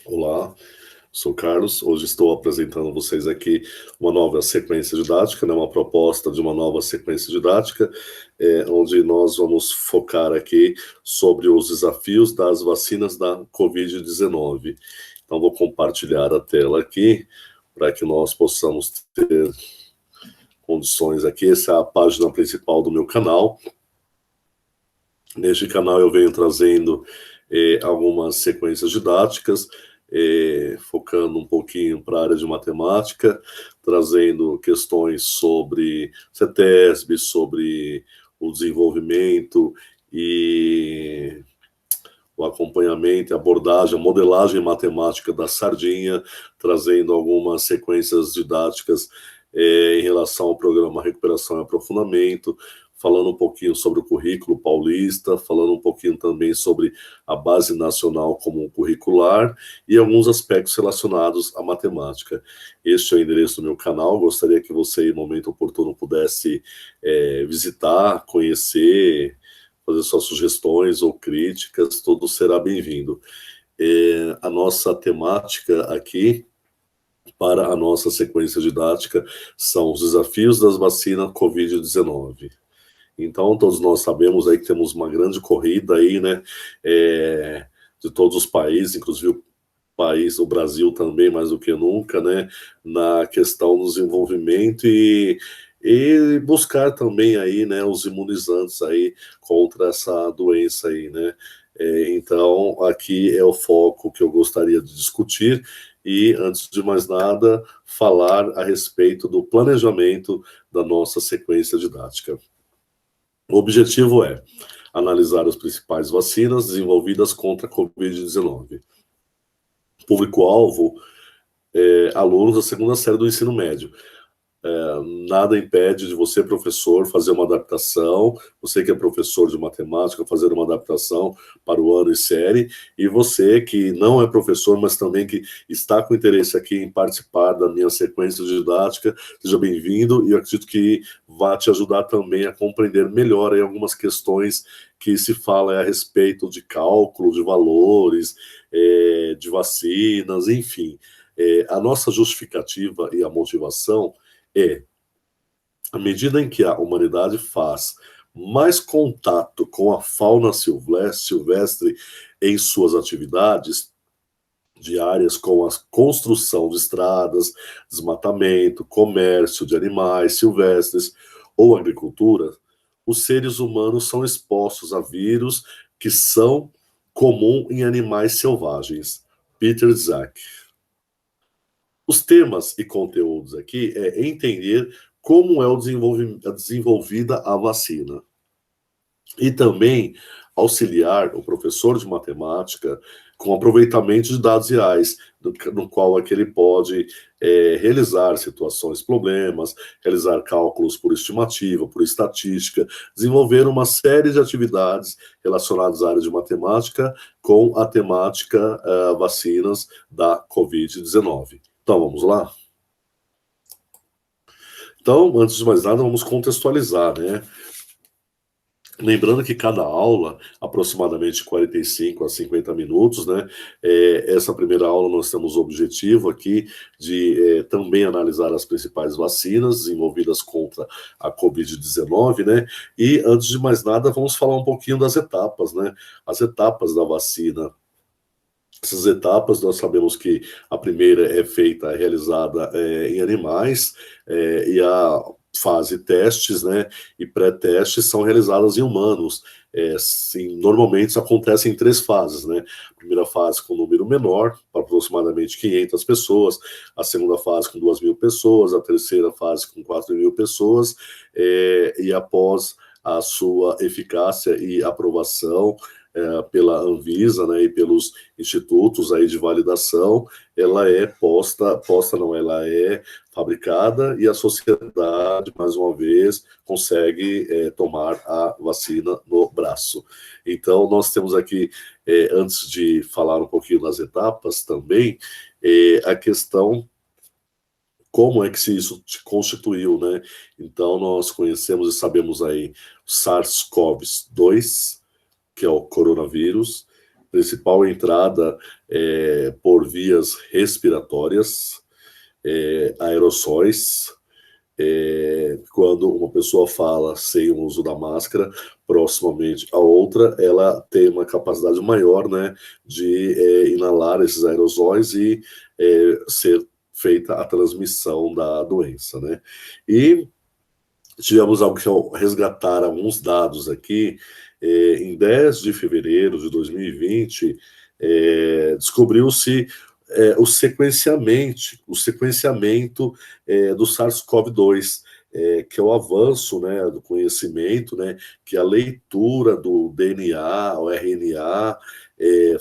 Olá, sou Carlos. Hoje estou apresentando a vocês aqui uma nova sequência didática, né, uma proposta de uma nova sequência didática, onde nós vamos focar aqui sobre os desafios das vacinas da Covid-19. Então, vou compartilhar a tela aqui para que nós possamos ter condições aqui. Essa é a página principal do meu canal. Neste canal eu venho trazendo algumas sequências didáticas, focando um pouquinho para a área de matemática, trazendo questões sobre CETESB, sobre o desenvolvimento e o acompanhamento, a abordagem, a modelagem matemática da sardinha, trazendo algumas sequências didáticas em relação ao programa Recuperação e Aprofundamento, falando um pouquinho sobre o currículo paulista, falando um pouquinho também sobre a Base Nacional Comum Curricular e alguns aspectos relacionados à matemática. Este é o endereço do meu canal, gostaria que você, em momento oportuno, pudesse visitar, conhecer, fazer suas sugestões ou críticas, tudo será bem-vindo. A nossa temática aqui, para a nossa sequência didática, são os desafios das vacinas Covid-19. Então, todos nós sabemos aí que temos uma grande corrida aí, né, de todos os países, inclusive o Brasil também, mais do que nunca, né, na questão do desenvolvimento e buscar também aí, né, os imunizantes aí contra essa doença aí, né. Então, aqui é o foco que eu gostaria de discutir e, antes de mais nada, falar a respeito do planejamento da nossa sequência didática. O objetivo é analisar as principais vacinas desenvolvidas contra a Covid-19. Público-alvo, alunos da segunda série do ensino médio. Nada impede de você, professor, fazer uma adaptação, você que é professor de matemática, fazer uma adaptação para o ano e série, e você que não é professor, mas também que está com interesse aqui em participar da minha sequência didática, seja bem-vindo, e eu acredito que vai te ajudar também a compreender melhor aí algumas questões que se fala a respeito de cálculo, de valores, de vacinas, enfim. A nossa justificativa e a motivação à medida em que a humanidade faz mais contato com a fauna silvestre em suas atividades diárias, com a construção de estradas, desmatamento, comércio de animais silvestres ou agricultura, os seres humanos são expostos a vírus que são comuns em animais selvagens. Peter Zak. Os temas e conteúdos aqui é entender como é desenvolvida a vacina. E também auxiliar o professor de matemática com aproveitamento de dados reais, no qual é que ele pode realizar situações, problemas, realizar cálculos por estimativa, por estatística, desenvolver uma série de atividades relacionadas à área de matemática com a temática vacinas da Covid-19. Então, vamos lá? Então, antes de mais nada, vamos contextualizar, né? Lembrando que cada aula, aproximadamente 45 a 50 minutos, né? Essa primeira aula nós temos o objetivo aqui de também analisar as principais vacinas desenvolvidas contra a Covid-19, né? E, antes de mais nada, vamos falar um pouquinho das etapas, né? As etapas da vacina. Essas etapas, nós sabemos que a primeira é realizada em animais, e a fase testes, né, e pré-testes são realizadas em humanos. Sim, normalmente isso acontece em 3 fases, né? A primeira fase com um número menor, para aproximadamente 500 pessoas, a segunda fase com 2.000 pessoas, a terceira fase com 4.000 pessoas, e após a sua eficácia e aprovação pela Anvisa, né, e pelos institutos aí de validação, ela é ela é fabricada e a sociedade, mais uma vez, consegue tomar a vacina no braço. Então, nós temos aqui, antes de falar um pouquinho das etapas também, a questão como é que isso se constituiu, né? Então, nós conhecemos e sabemos aí SARS-CoV-2, que é o coronavírus, principal entrada por vias respiratórias, aerossóis. Quando uma pessoa fala sem o uso da máscara, proximamente a outra, ela tem uma capacidade maior, né, de inalar esses aerossóis e ser feita a transmissão da doença, né? E tivemos algo que eu resgatar alguns dados aqui. Em 10 de fevereiro de 2020, descobriu-se o sequenciamento do SARS-CoV-2, que é o avanço, né, do conhecimento, né, que é a leitura do DNA, o RNA,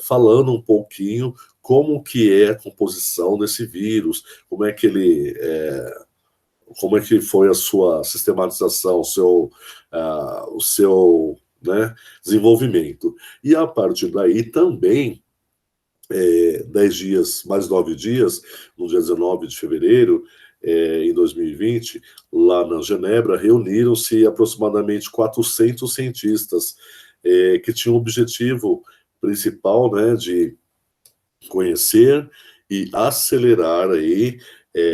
falando um pouquinho como que é a composição desse vírus, como é que foi a sua sistematização, o seu, né, desenvolvimento. E a partir daí também, 10 dias, mais 9 dias, no dia 19 de fevereiro, em 2020, lá na Genebra, reuniram-se aproximadamente 400 cientistas que tinham o objetivo principal, né, de conhecer e acelerar aí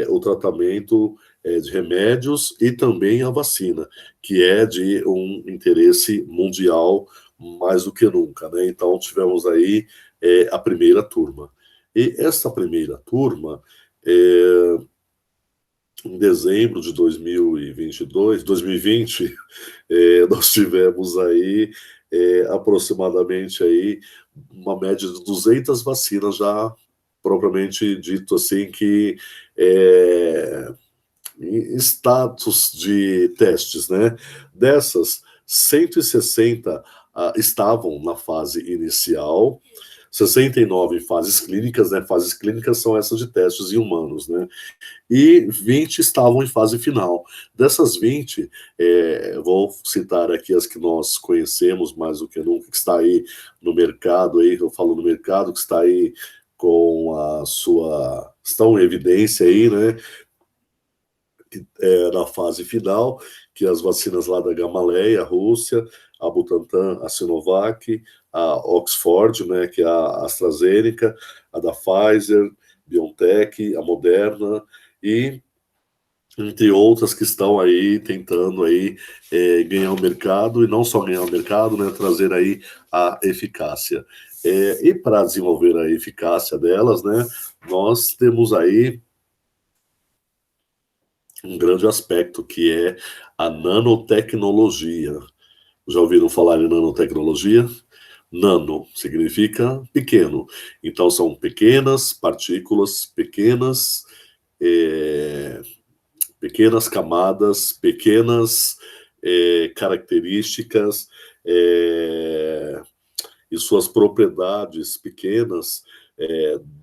o tratamento de remédios e também a vacina, que é de um interesse mundial mais do que nunca, né? Então tivemos aí a primeira turma. E essa primeira turma, em dezembro de 2020, nós tivemos aí aproximadamente aí uma média de 200 vacinas já propriamente dito assim que em status de testes, né? Dessas, 160 estavam na fase inicial, 69 em fases clínicas, né? Fases clínicas são essas de testes em humanos, né? E 20 estavam em fase final. Dessas 20, vou citar aqui as que nós conhecemos mais do que nunca, que está aí no mercado, aí, eu falo no mercado, que está aí com a sua... estão em evidência aí, né? Na fase final, que as vacinas lá da Gamaleya, a Rússia, a Butantan, a Sinovac, a Oxford, né, que é a AstraZeneca, a da Pfizer, BioNTech, a Moderna e entre outras que estão aí tentando aí ganhar o mercado, e não só ganhar o mercado, né, trazer aí a eficácia. E para desenvolver a eficácia delas, né, nós temos aí um grande aspecto que é a nanotecnologia. Já ouviram falar em nanotecnologia? Nano significa pequeno. Então são pequenas partículas, pequenas camadas, pequenas características e suas propriedades pequenas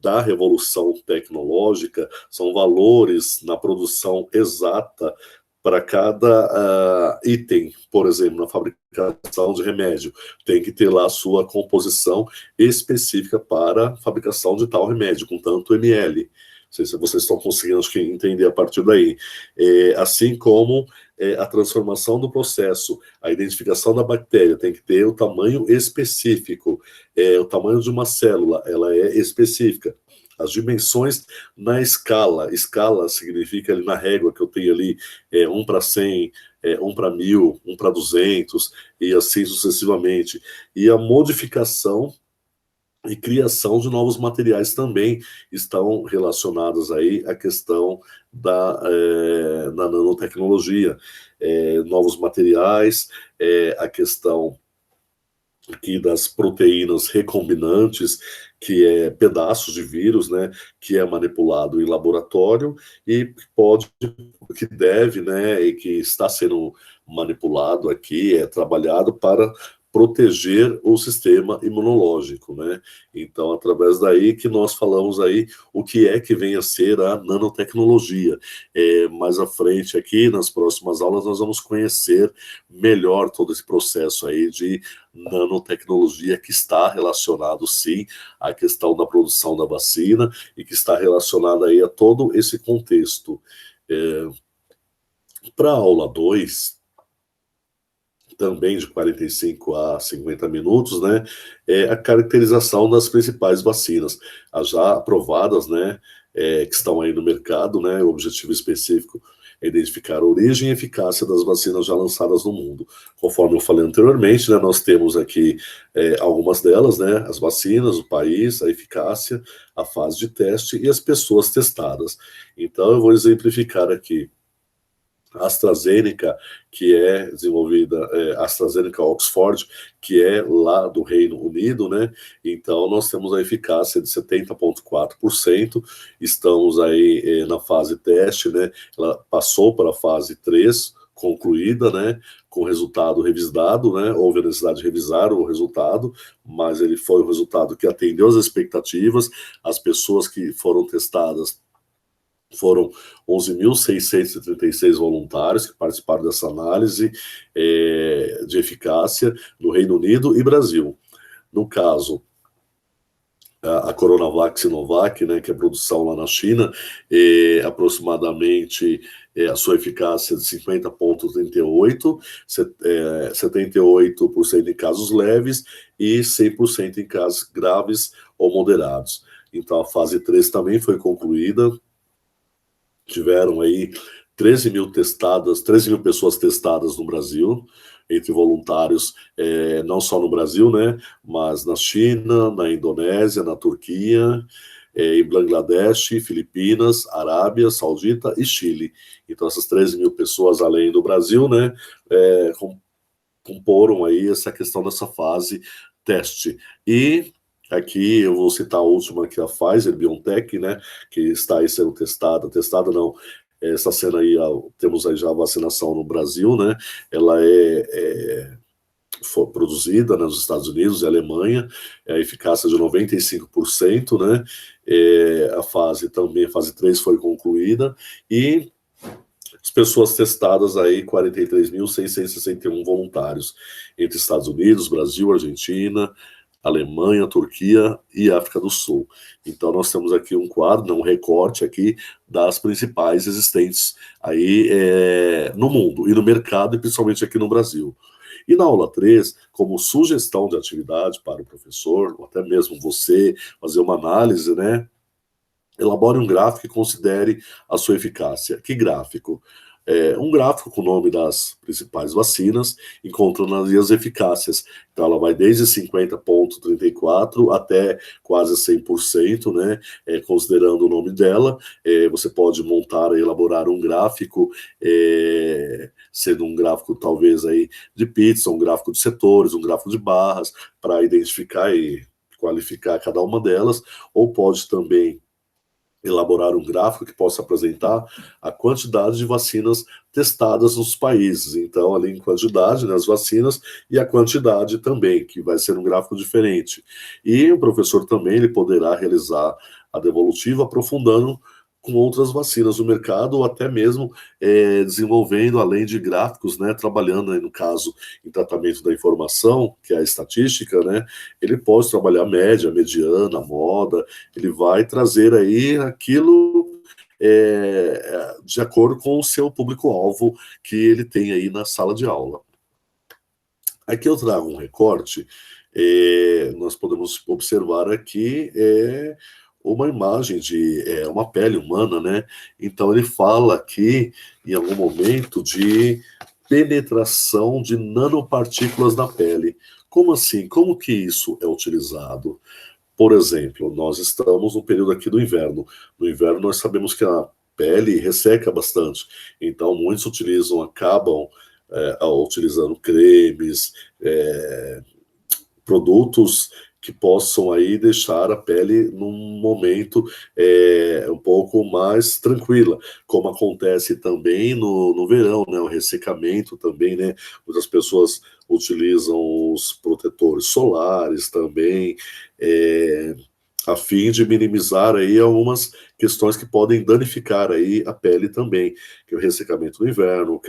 da revolução tecnológica são valores na produção exata para cada item. Por exemplo, na fabricação de remédio, tem que ter lá a sua composição específica para a fabricação de tal remédio, com tanto ml. Não sei se vocês estão conseguindo entender a partir daí. Assim como a transformação do processo, a identificação da bactéria tem que ter o tamanho específico, o tamanho de uma célula, ela é específica. As dimensões na escala. Escala significa ali na régua que eu tenho ali 1 para 100, 1 para 1000, 1 para 200 e assim sucessivamente. E a modificação e criação de novos materiais também estão relacionadas aí à questão da nanotecnologia. Novos materiais, a questão aqui das proteínas recombinantes, que é pedaços de vírus, né, que é manipulado em laboratório e que deve, né, e que está sendo manipulado aqui, trabalhado para proteger o sistema imunológico, né? Então, através daí que nós falamos aí o que é que vem a ser a nanotecnologia. Mais à frente aqui, nas próximas aulas, nós vamos conhecer melhor todo esse processo aí de nanotecnologia que está relacionado, sim, à questão da produção da vacina e que está relacionado aí a todo esse contexto. Para a aula 2, também de 45 a 50 minutos, né, é a caracterização das principais vacinas, as já aprovadas, né, que estão aí no mercado, né, o objetivo específico é identificar a origem e eficácia das vacinas já lançadas no mundo. Conforme eu falei anteriormente, né, nós temos aqui algumas delas, né, as vacinas, o país, a eficácia, a fase de teste e as pessoas testadas. Então, eu vou exemplificar aqui. A AstraZeneca, que é desenvolvida, AstraZeneca Oxford, que é lá do Reino Unido, né? Então, nós temos a eficácia de 70,4%, estamos aí na fase teste, né? Ela passou para a fase 3, concluída, né? Com resultado revisado, né? Houve a necessidade de revisar o resultado, mas ele foi um resultado que atendeu às expectativas, as pessoas que foram testadas foram 11.636 voluntários que participaram dessa análise de eficácia no Reino Unido e Brasil. No caso, a Coronavac Sinovac, né, que é produção lá na China, aproximadamente a sua eficácia de 50,38%, 78% em casos leves e 100% em casos graves ou moderados. Então, a fase 3 também foi concluída. Tiveram aí 13 mil pessoas testadas no Brasil, entre voluntários, não só no Brasil, né, mas na China, na Indonésia, na Turquia, em Bangladesh, Filipinas, Arábia Saudita e Chile. Então, essas 13 mil pessoas, além do Brasil, né, comporam aí essa questão dessa fase teste. E aqui eu vou citar a última, que é a Pfizer-BioNTech, né, que está aí sendo testada não, está sendo aí, temos aí já a vacinação no Brasil, né, ela foi produzida, né, nos Estados Unidos e Alemanha, a eficácia de 95%, né, a fase 3 foi concluída, e as pessoas testadas aí, 43.661 voluntários, entre Estados Unidos, Brasil, Argentina, Alemanha, Turquia e África do Sul. Então, nós temos aqui um quadro, um recorte aqui das principais existentes aí no mundo e no mercado, e principalmente aqui no Brasil. E na aula 3, como sugestão de atividade para o professor, ou até mesmo você, fazer uma análise, né? Elabore um gráfico e considere a sua eficácia. Que gráfico? Um gráfico com o nome das principais vacinas, encontrando ali as eficácias. Então, ela vai desde 50,34% até quase 100%, né? Considerando o nome dela. Você pode montar e elaborar um gráfico, sendo um gráfico talvez aí de pizza, um gráfico de setores, um gráfico de barras, para identificar e qualificar cada uma delas, ou pode também elaborar um gráfico que possa apresentar a quantidade de vacinas testadas nos países. Então, ali em quantidade, né, as vacinas, e a quantidade também, que vai ser um gráfico diferente. E o professor também ele poderá realizar a devolutiva aprofundando com outras vacinas no mercado, ou até mesmo desenvolvendo, além de gráficos, né, trabalhando, aí, no caso, em tratamento da informação, que é a estatística, né, ele pode trabalhar média, mediana, moda, ele vai trazer aí aquilo de acordo com o seu público-alvo que ele tem aí na sala de aula. Aqui eu trago um recorte, nós podemos observar aqui uma imagem de uma pele humana, né? Então ele fala aqui, em algum momento, de penetração de nanopartículas na pele. Como assim? Como que isso é utilizado? Por exemplo, nós estamos no período aqui do inverno. No inverno nós sabemos que a pele resseca bastante. Então muitos acabam utilizando cremes, produtos que possam aí deixar a pele num momento um pouco mais tranquila, como acontece também no verão, né, o ressecamento também, né, muitas pessoas utilizam os protetores solares também, a fim de minimizar aí algumas questões que podem danificar aí a pele também, que é o ressecamento no inverno,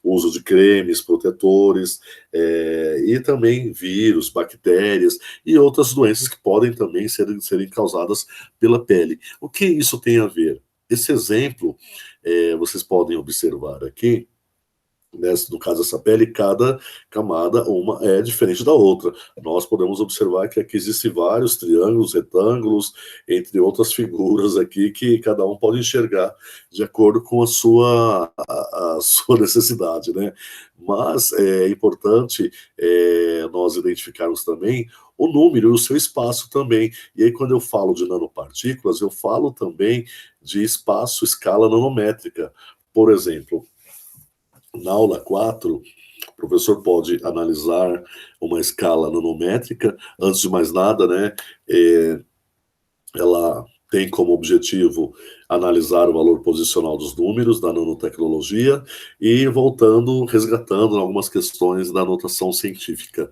o uso de cremes, protetores, e também vírus, bactérias e outras doenças que podem também serem causadas pela pele. O que isso tem a ver? Esse exemplo, vocês podem observar aqui, No caso dessa pele, cada camada uma é diferente da outra. Nós podemos observar que aqui existem vários triângulos, retângulos, entre outras figuras aqui, que cada um pode enxergar de acordo com a sua necessidade, né? Mas é importante nós identificarmos também o número e o seu espaço também. E aí, quando eu falo de nanopartículas, eu falo também de espaço, escala nanométrica. Por exemplo, na aula 4, o professor pode analisar uma escala nanométrica. Antes de mais nada, né, ela tem como objetivo analisar o valor posicional dos números da nanotecnologia e voltando, resgatando algumas questões da notação científica.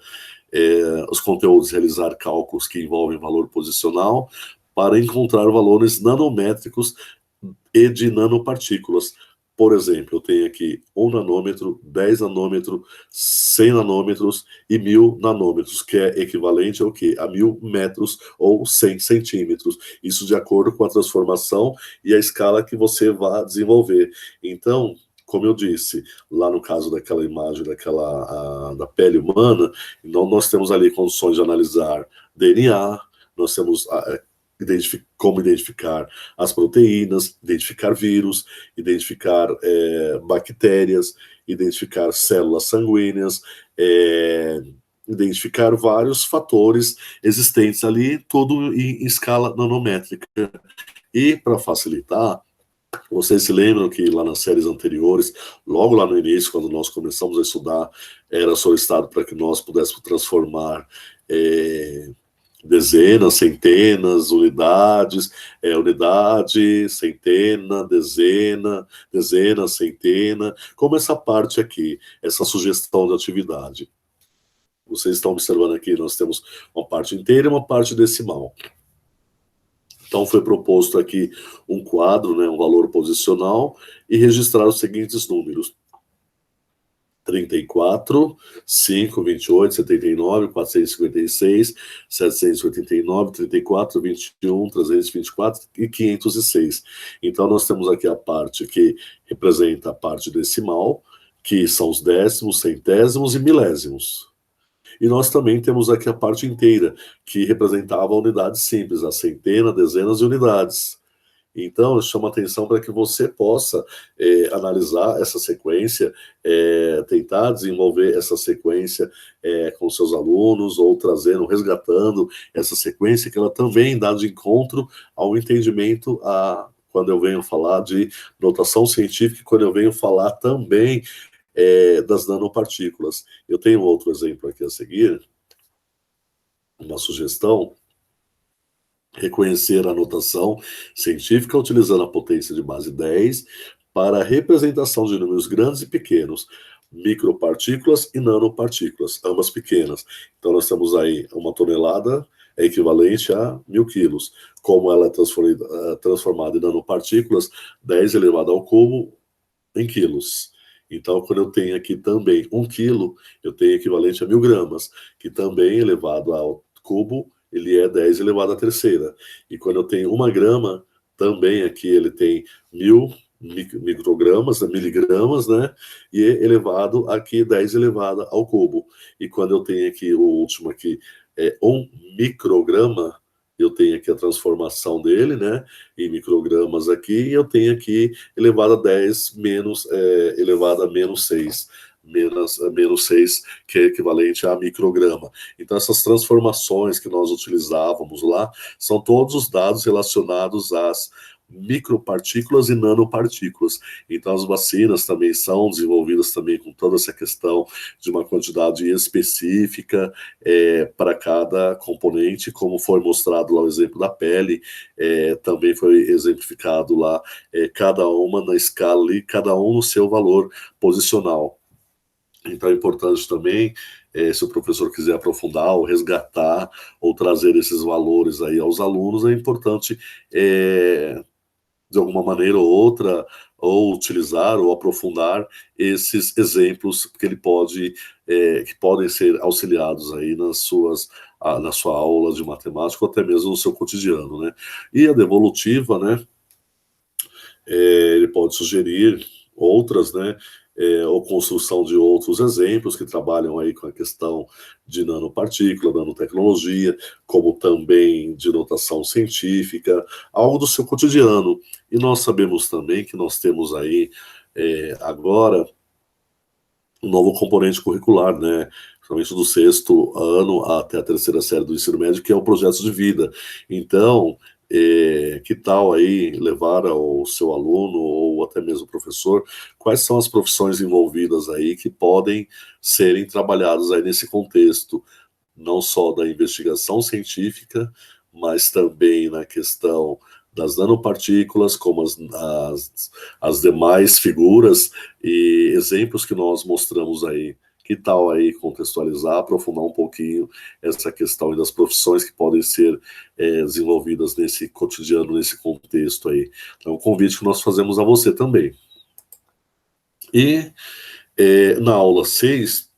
Os conteúdos, realizar cálculos que envolvem valor posicional para encontrar valores nanométricos e de nanopartículas. Por exemplo, eu tenho aqui 1 nanômetro, 10 nanômetros, 100 nanômetros e 1000 nanômetros, que é equivalente ao quê? A 1000 metros ou 100 centímetros. Isso de acordo com a transformação e a escala que você vai desenvolver. Então, como eu disse, lá no caso daquela imagem da pele humana, então nós temos ali condições de analisar DNA, nós temos como identificar as proteínas, identificar vírus, identificar bactérias, identificar células sanguíneas, identificar vários fatores existentes ali, tudo em escala nanométrica. E para facilitar, vocês se lembram que lá nas séries anteriores, logo lá no início, quando nós começamos a estudar, era solicitado para que nós pudéssemos transformar dezenas, centenas, unidades, unidade, centena, dezena, dezena, centena, como essa parte aqui, essa sugestão de atividade. Vocês estão observando aqui, nós temos uma parte inteira e uma parte decimal. Então foi proposto aqui um quadro, né, um valor posicional, e registrar os seguintes números: 34, 5, 28, 79, 456, 789, 34, 21, 324 e 506. Então, nós temos aqui a parte que representa a parte decimal, que são os décimos, centésimos e milésimos. E nós também temos aqui a parte inteira, que representava a unidade simples, a centena, dezenas e unidades. Então, eu chamo a atenção para que você possa analisar essa sequência, tentar desenvolver essa sequência com seus alunos, ou trazendo, resgatando essa sequência, que ela também dá de encontro ao entendimento quando eu venho falar de notação científica, quando eu venho falar também das nanopartículas. Eu tenho outro exemplo aqui a seguir, uma sugestão: reconhecer a notação científica utilizando a potência de base 10 para a representação de números grandes e pequenos, micropartículas e nanopartículas, ambas pequenas. Então, nós temos aí 1 tonelada é equivalente a 1000 quilos. Como ela é transformada em nanopartículas, 10 elevado ao cubo em quilos. Então, quando eu tenho aqui também 1 quilo, eu tenho equivalente a 1000 gramas, que também elevado ao cubo, ele é 10 elevado à terceira. E quando eu tenho 1 grama, também aqui ele tem 1000 microgramas, miligramas, né? E elevado aqui 10 elevado ao cubo. E quando eu tenho aqui o último aqui, 1 micrograma, eu tenho aqui a transformação dele, né, em microgramas aqui, e eu tenho aqui elevado a 10 elevado a menos 6. Menos 6, que é equivalente a micrograma. Então, essas transformações que nós utilizávamos lá são todos os dados relacionados às micropartículas e nanopartículas. Então, as vacinas também são desenvolvidas também com toda essa questão de uma quantidade específica para cada componente, como foi mostrado lá o exemplo da pele, também foi exemplificado lá, cada uma na escala e cada um no seu valor posicional. Então é importante também, se o professor quiser aprofundar ou resgatar ou trazer esses valores aí aos alunos, é importante, de alguma maneira ou outra, ou utilizar ou aprofundar esses exemplos que ele pode, que podem ser auxiliados aí na sua aula de matemática ou até mesmo no seu cotidiano, né? E a devolutiva, né? Ele pode sugerir outras, né? ou construção de outros exemplos que trabalham aí com a questão de nanopartícula, nanotecnologia, como também de notação científica, algo do seu cotidiano. E nós sabemos também que nós temos aí agora um novo componente curricular, né? Principalmente do 6º ano até a 3ª série do ensino médio, que é o projeto de vida. Então, que tal aí levar ao seu aluno ou até mesmo professor quais são as profissões envolvidas aí que podem serem trabalhadas aí nesse contexto, não só da investigação científica, mas também na questão das nanopartículas, como as demais figuras e exemplos que nós mostramos aí. Que tal aí contextualizar, aprofundar um pouquinho essa questão das profissões que podem ser desenvolvidas nesse cotidiano, nesse contexto aí. Então, um convite que nós fazemos a você também. E na aula 6,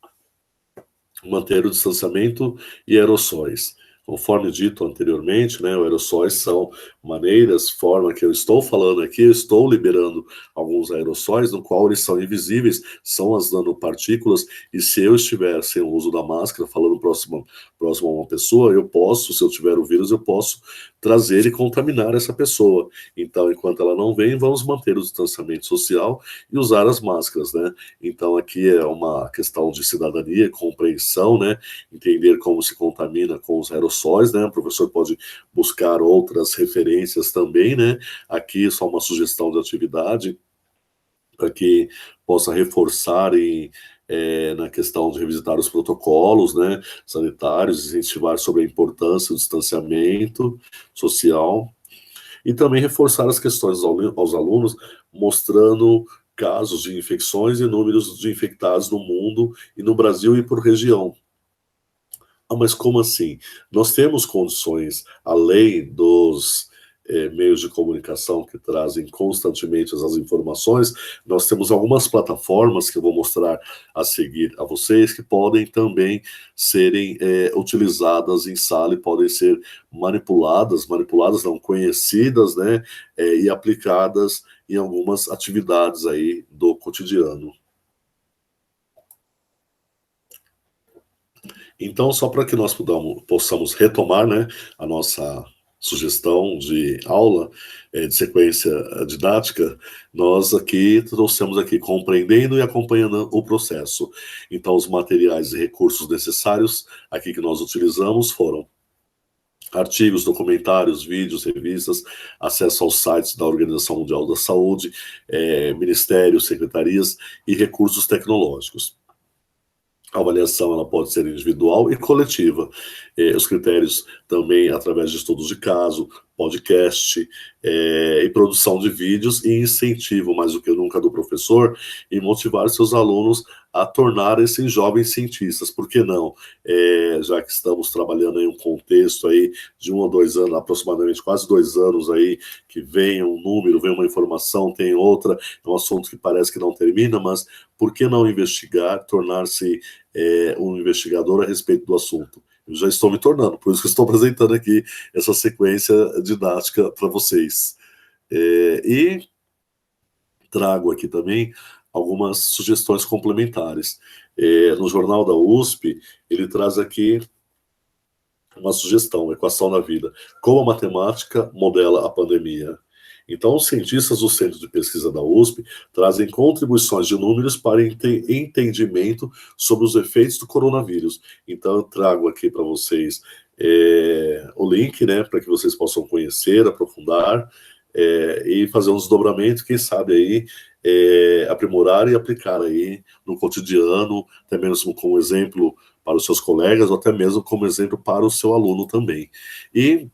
manter o distanciamento e aerossóis. Conforme dito anteriormente, né, os aerossóis são maneiras, forma que eu estou falando aqui, eu estou liberando alguns aerossóis, no qual eles são invisíveis, são as nanopartículas, e se eu estiver sem o uso da máscara, falando próximo a uma pessoa, eu posso, se eu tiver o vírus, eu posso trazer e contaminar essa pessoa. Então, enquanto ela não vem, vamos manter o distanciamento social e usar as máscaras, né? Então, aqui é uma questão de cidadania, compreensão, né? Entender como se contamina com os aerossóis, né? O professor pode buscar outras referências também, né? Aqui só uma sugestão de atividade para que possa reforçar na questão de revisitar os protocolos, né, sanitários, incentivar sobre a importância do distanciamento social e também reforçar as questões aos alunos, mostrando casos de infecções e números de infectados no mundo e no Brasil e por região. Mas como assim? Nós temos condições, além dos meios de comunicação que trazem constantemente as informações, nós temos algumas plataformas que eu vou mostrar a seguir a vocês, que podem também serem utilizadas em sala e podem ser manipuladas não, conhecidas, né, e aplicadas em algumas atividades aí do cotidiano. Então, só para que nós possamos retomar, né, a nossa sugestão de aula, de sequência didática, nós aqui trouxemos aqui compreendendo e acompanhando o processo. Então, os materiais e recursos necessários aqui que nós utilizamos foram artigos, documentários, vídeos, revistas, acesso aos sites da Organização Mundial da Saúde, ministérios, secretarias e recursos tecnológicos. A avaliação ela pode ser individual e coletiva. Os critérios também através de estudos de caso, podcast e produção de vídeos e incentivo, mais do que nunca, do professor em motivar seus alunos a tornarem-se jovens cientistas. Por que não? Já que estamos trabalhando em um contexto aí de 1 ou 2 anos, aproximadamente quase 2 anos aí, que vem um número, vem uma informação, tem outra, é um assunto que parece que não termina, mas por que não investigar, tornar-se um investigador a respeito do assunto? Eu já estou me tornando, por isso que estou apresentando aqui essa sequência didática para vocês. E trago aqui também algumas sugestões complementares. No Jornal da USP, ele traz aqui uma sugestão, equação da vida. Como a matemática modela a pandemia. Então, os cientistas do Centro de Pesquisa da USP trazem contribuições de números para entendimento sobre os efeitos do coronavírus. Então, eu trago aqui para vocês o link, né, para que vocês possam conhecer, aprofundar e fazer um desdobramento, quem sabe aí, aprimorar e aplicar aí no cotidiano, até mesmo como exemplo para os seus colegas, ou até mesmo como exemplo para o seu aluno também. E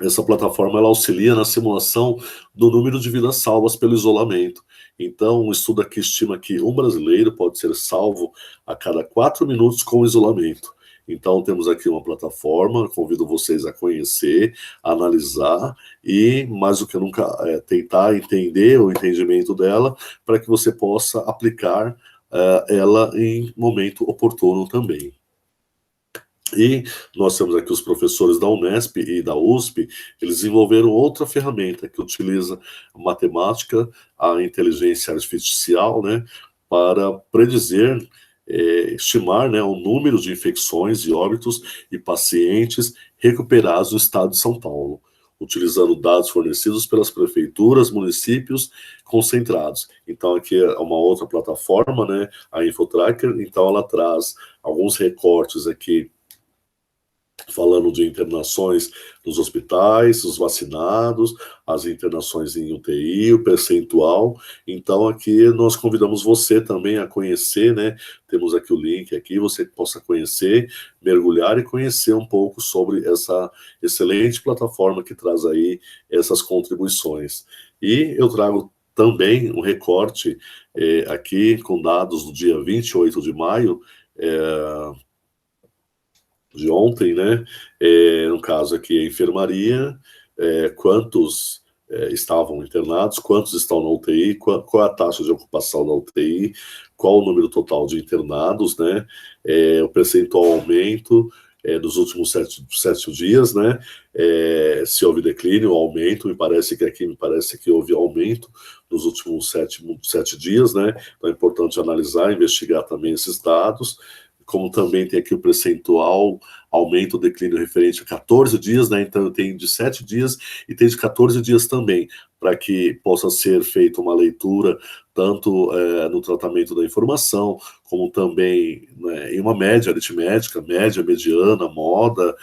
essa plataforma ela auxilia na simulação do número de vidas salvas pelo isolamento. Então, um estudo aqui estima que um brasileiro pode ser salvo a cada 4 minutos com isolamento. Então, temos aqui uma plataforma, convido vocês a conhecer, a analisar e, mais do que nunca, tentar entender o entendimento dela para que você possa aplicar ela em momento oportuno também. E nós temos aqui os professores da Unesp e da USP, eles desenvolveram outra ferramenta que utiliza a matemática, a inteligência artificial, né, para predizer, estimar, né, o número de infecções e óbitos e pacientes recuperados no estado de São Paulo, utilizando dados fornecidos pelas prefeituras, municípios concentrados. Então, aqui é uma outra plataforma, né, a InfoTracker, então ela traz alguns recortes aqui falando de internações nos hospitais, os vacinados, as internações em UTI, o percentual. Então, aqui nós convidamos você também a conhecer, né? Temos aqui o link aqui, você possa conhecer, mergulhar e conhecer um pouco sobre essa excelente plataforma que traz aí essas contribuições. E eu trago também um recorte aqui com dados do dia 28 de maio, de ontem, né? No caso aqui, a enfermaria, quantos estavam internados, quantos estão na UTI, qual é a taxa de ocupação da UTI, qual o número total de internados, né? O percentual aumento nos últimos sete dias, né? Se houve declínio ou aumento, me parece que houve aumento nos últimos sete dias, né? Então é importante analisar, investigar também esses dados, como também tem aqui o percentual aumento, declínio referente a 14 dias, né? Então tem de 7 dias e tem de 14 dias também, para que possa ser feita uma leitura tanto no tratamento da informação, como também, né, em uma média aritmética, média, mediana, moda,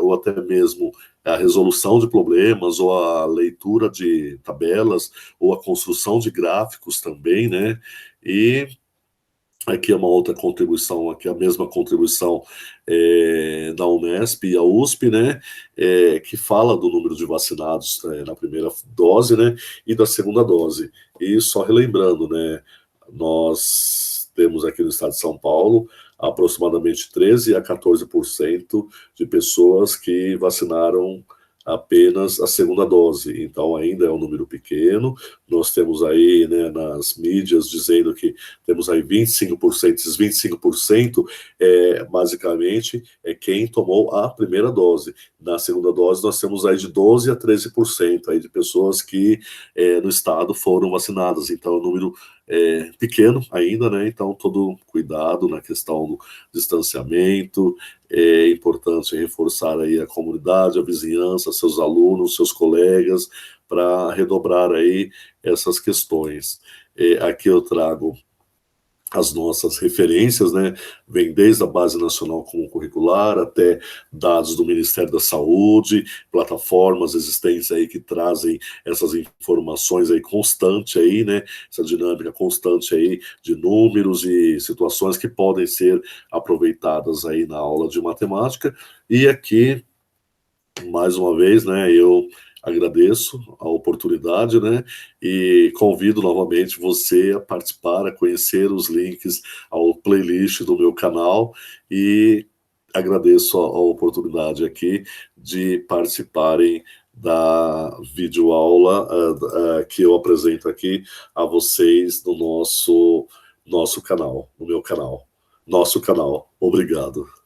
ou até mesmo a resolução de problemas, ou a leitura de tabelas, ou a construção de gráficos também, né? E aqui é uma outra contribuição, aqui é a mesma contribuição da Unesp e a USP, né, que fala do número de vacinados na primeira dose, né, e da segunda dose. E só relembrando, né, nós temos aqui no estado de São Paulo aproximadamente 13 a 14% de pessoas que vacinaram apenas a segunda dose, então ainda é um número pequeno. Nós temos aí, né, nas mídias dizendo que temos aí 25%, esses 25% basicamente é quem tomou a primeira dose. Na segunda dose nós temos aí de 12 a 13% aí de pessoas que no estado foram vacinadas, então é um número pequeno ainda, né? Então todo cuidado na questão do distanciamento. É importante reforçar aí a comunidade, a vizinhança, seus alunos, seus colegas, para redobrar aí essas questões. Aqui eu trago as nossas referências, né? Vem desde a Base Nacional Comum Curricular até dados do Ministério da Saúde, plataformas existentes aí que trazem essas informações aí constante aí, né? Essa dinâmica constante aí de números e situações que podem ser aproveitadas aí na aula de matemática. E aqui, mais uma vez, né, eu agradeço a oportunidade, né, e convido novamente você a participar, a conhecer os links ao playlist do meu canal, e agradeço a oportunidade aqui de participarem da videoaula que eu apresento aqui a vocês no nosso canal, no meu canal, nosso canal. Obrigado.